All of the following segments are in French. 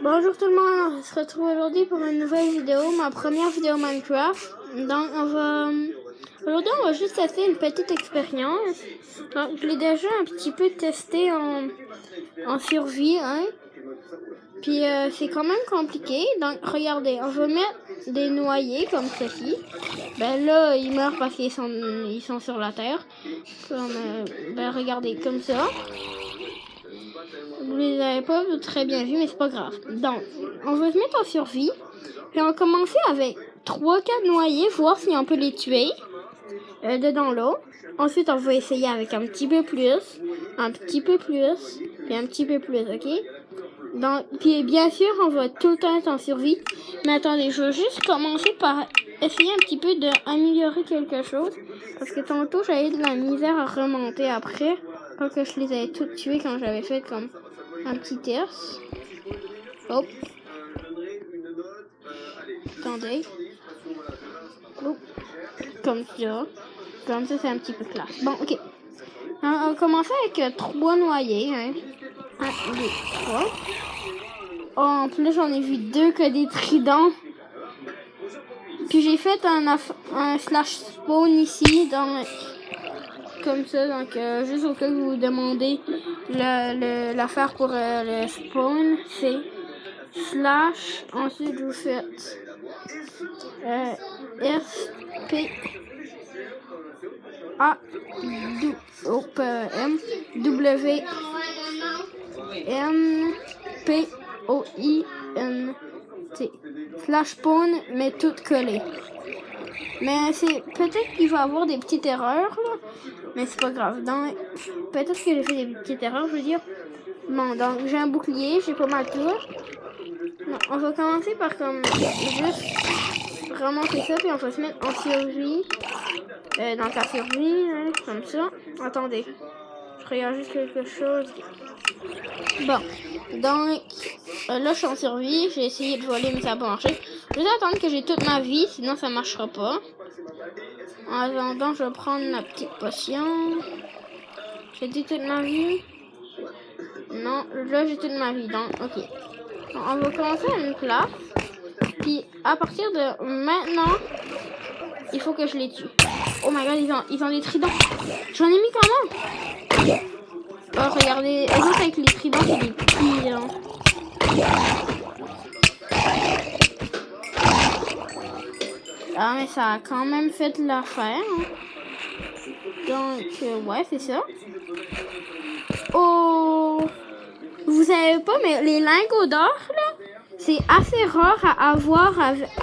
Bonjour tout le monde, on se retrouve aujourd'hui pour une nouvelle vidéo, ma première vidéo Minecraft. Donc aujourd'hui on va juste tester une petite expérience. Donc je l'ai déjà un petit peu testé en survie, hein. Puis c'est quand même compliqué. Donc regardez, on va mettre des noyés comme ceci. Ben là ils meurent parce qu'ils sont sur la terre. Ben regardez comme ça. Vous les avez pas très bien vus, mais c'est pas grave. Donc, on va se mettre en survie. Puis on va commencer avec 3-4 noyés, voir si on peut les tuer dedans l'eau. Ensuite, on va essayer avec un petit peu plus, puis un petit peu plus, ok? Donc, puis bien sûr, on va tout le temps être en survie. Mais attendez, je vais juste commencer par essayer un petit peu d'améliorer quelque chose. Parce que tantôt, j'avais de la misère à remonter après. Quand que je les avais toutes tuées quand j'avais fait comme un petit test. Hop. Attendez. Hop. Comme ça. Comme ça, c'est un petit peu classe. Bon, ok. On va commencer avec 3 noyés. Hein. 1, 2, 3. Oh, en plus, j'en ai vu 2 que des tridents. Puis j'ai fait un slash spawn ici. Comme ça, donc juste au cas où vous vous demandez l'affaire pour le spawn, c'est slash, ensuite vous faites SP A M W N P O I N T slash spawn, mais tout collé. Mais c'est peut-être qu'il va y avoir des petites erreurs là. Mais c'est pas grave. Peut-être que j'ai fait des petites erreurs, je veux dire. Bon, donc j'ai un bouclier, j'ai pas mal tout. Non, on va commencer par comme juste remonter ça, puis on va se mettre en survie. Donc en survie, hein, comme ça. Attendez, je regarde juste quelque chose. Bon, donc là je suis en survie, j'ai essayé de voler mais ça n'a pas marché. Je vais attendre que j'ai toute ma vie, sinon ça marchera pas. En attendant, je vais prendre ma petite potion. J'ai dit toute ma vie? Non, là j'ai toute ma vie, donc ok. Donc, on va commencer à une place. Puis à partir de maintenant, il faut que je les tue. Oh my god, ils ont des tridents. J'en ai mis quand même. Oh, regardez, les autres avec les tridents, c'est des pires. Ah, mais ça a quand même fait de l'affaire. Hein. Donc, ouais, c'est ça. Oh! Vous savez pas, mais les lingots d'or, là, c'est assez rare à avoir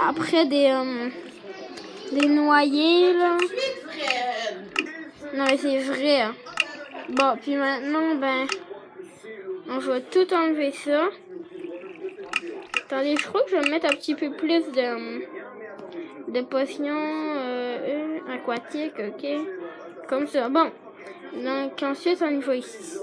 après des noyés, là. Non, mais c'est vrai. Hein. Bon, puis maintenant, ben, on va tout enlever ça. Attendez, je crois que je vais mettre un petit peu plus de potions aquatiques, ok? Comme ça. Bon. Donc, ensuite, on y va ici.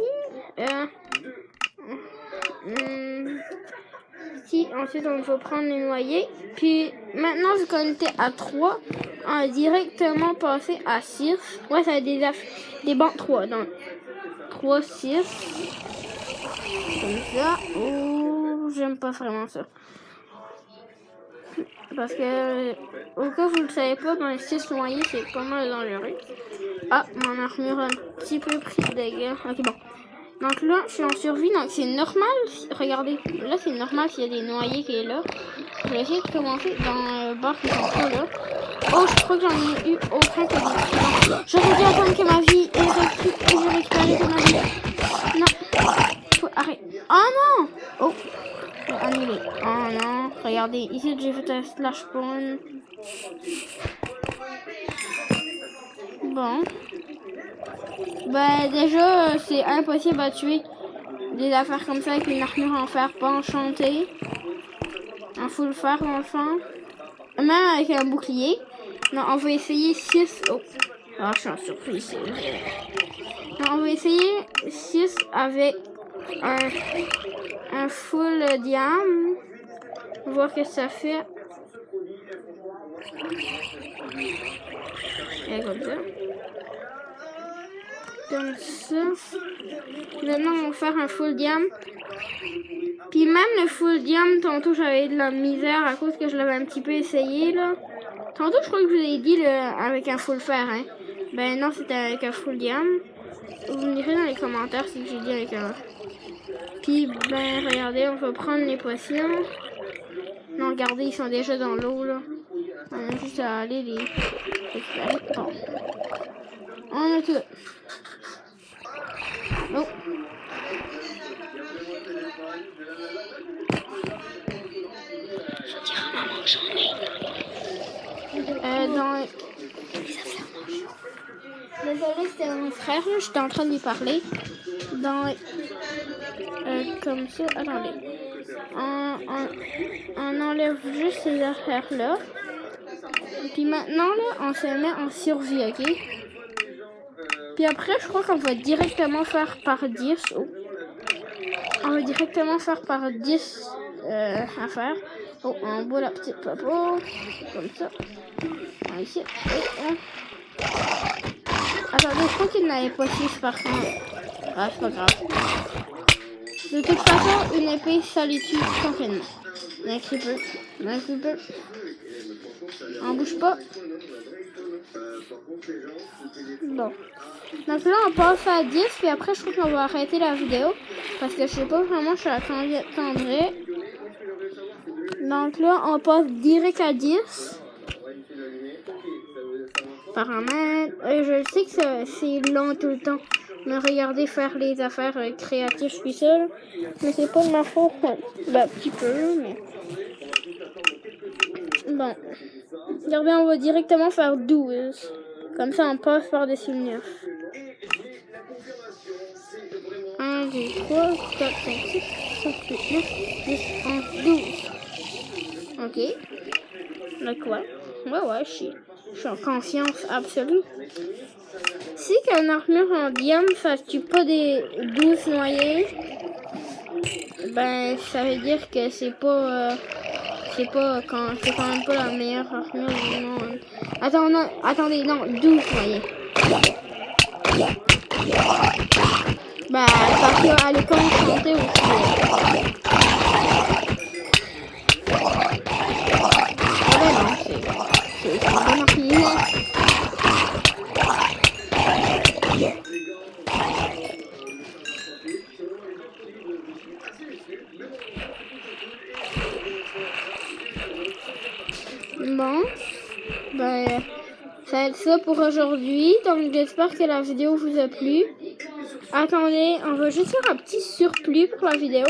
Ici, ensuite, on va prendre les noyés. Puis, maintenant, vu qu'on était à 3, on va directement passer à 6. Ouais, ça va être des bancs 3. Donc, 3, 6. Comme ça. Oh, j'aime pas vraiment ça. Parce que, au cas où vous ne le savez pas, dans les 6 noyés, c'est pas mal dangereux. Ah, mon armure a un petit peu pris de dégâts. Ok, bon. Donc là, je suis en survie, donc c'est normal. Regardez, là, c'est normal s'il y a des noyés qui est là. Je vais essayer de commencer dans le bar qui sont pas là. Oh, je crois que j'en ai eu aucun que des... J'aurais dû attendre que ma vie j'ai récupéré de ma vie. Non. Arrête. Oh non. Oh. Annulé. Oh non. Regardez, ici, j'ai fait un slash spawn. Bon. Ben déjà, c'est impossible à tuer des affaires comme ça avec une armure en fer pas enchantée. On faut le faire enfin. Même avec un bouclier. Non, on va essayer 6. Oh. Ah, je suis en surprise, c'est vrai. Non, on va essayer 6 avec un full diamant. Voir ce que ça fait. Et comme ça. Comme ça. Maintenant, on va faire un full diam. Puis même le full diam, tantôt, j'avais de la misère à cause que je l'avais un petit peu essayé, là. Tantôt, je crois que je vous ai dit avec un full fer, hein. Ben non, c'était avec un full diam. Vous me direz dans les commentaires si j'ai dit avec un... Puis, ben, regardez, on va prendre les potions. Non, regardez, ils sont déjà dans l'eau, là. On a juste à aller les récupérer. Bon. On a tout. Oh. Désolé, c'était mon frère, là, j'étais en train de lui parler. Comme ça, attendez. On enlève juste ces affaires-là. Puis maintenant, là, on se met en survie, ok? Puis après, je crois qu'on va directement faire par 10. Oh. On va directement faire par 10 affaires. Oh, on boit la petite popo. Comme ça. Ici. Attendez, je crois qu'il n'avait pas 6 par contre. Ah, c'est pas grave. De toute façon, une épée, ça les tue tranquillement. Un creeper. Un creeper. On bouge pas. Bon. Donc là, on passe à 10. Puis après, je crois qu'on va arrêter la vidéo. Parce que je sais pas vraiment, je l'attendrai. Donc là, on passe direct à 10. Apparemment, je sais que c'est long tout le temps. Mais regardez faire les affaires créatives, je suis seule. Mais c'est pas de ma faute. Ben, un petit peu, mais... Bon. Regardez, on va directement faire 12. Comme ça, on passe par-dessus le 9. 1, 2, 3, 4, 5, 6, 7, 8, 9, 10, 11, 12. Ok. Là quoi? Ouais, je suis en confiance absolue. Si qu'une armure en diam, ça tue pas des 12 noyés, ben ça veut dire que c'est quand même pas la meilleure armure du monde. Attendez, non, 12 noyés. Ben, parce qu'elle est concentrée aussi. C'est un bon armure. Bon, ben, ça va être ça pour aujourd'hui. Donc, j'espère que la vidéo vous a plu. Attendez, on va juste faire un petit surplus pour la vidéo.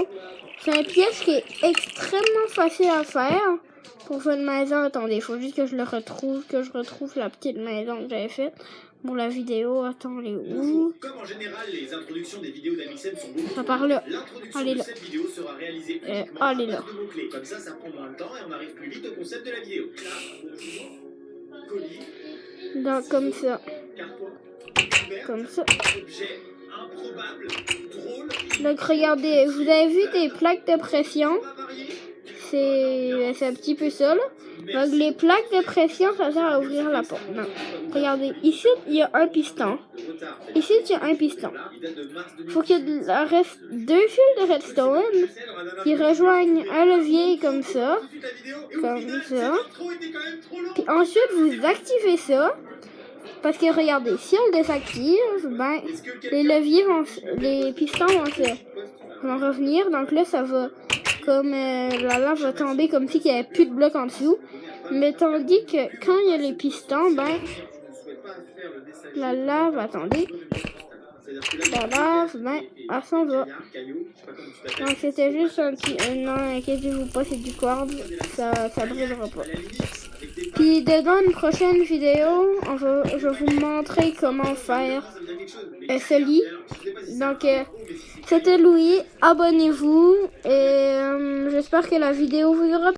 C'est un piège qui est extrêmement facile à faire pour une maison. Attendez, il faut juste que je retrouve la petite maison que j'avais faite pour la vidéo. Attendez, où? Comme en général, les introductions des vidéos d'Amixem sont beaucoup ça par là. L'introduction Allez de là. cette vidéo sera réalisée uniquement allez là. de mots-clés. Comme ça prend moins de temps et on arrive plus vite au concept de la vidéo. Colis, Donc, comme ça. carton, Comme ça. objet, improbable, drôle, Donc, regardez, vous avez vu des plaques de pression? pas varié. C'est un petit peu ça, là. Donc, les plaques de pression, ça sert à ouvrir la porte. Non. Regardez, ici, il y a un piston. Ici, il y a un piston. Il faut qu'il reste 2 fils de redstone qui rejoignent un levier comme ça. Comme ça. Puis ensuite, vous activez ça. Parce que regardez, si on le désactive, ben, les pistons vont revenir. Donc là, ça va, comme la lave va tomber comme si il n'y avait plus de blocs en dessous. Mais tandis que quand il y a les pistons, ben, la lave, attendez, la lave, ben, elle s'en va. Donc c'était juste un petit, non, inquiétez-vous pas, c'est du quartz, ça brûlera pas. Puis dans une prochaine vidéo, je vais vous montrer comment faire ce lit. Donc c'était Louis, abonnez-vous et j'espère que la vidéo vous aura plu.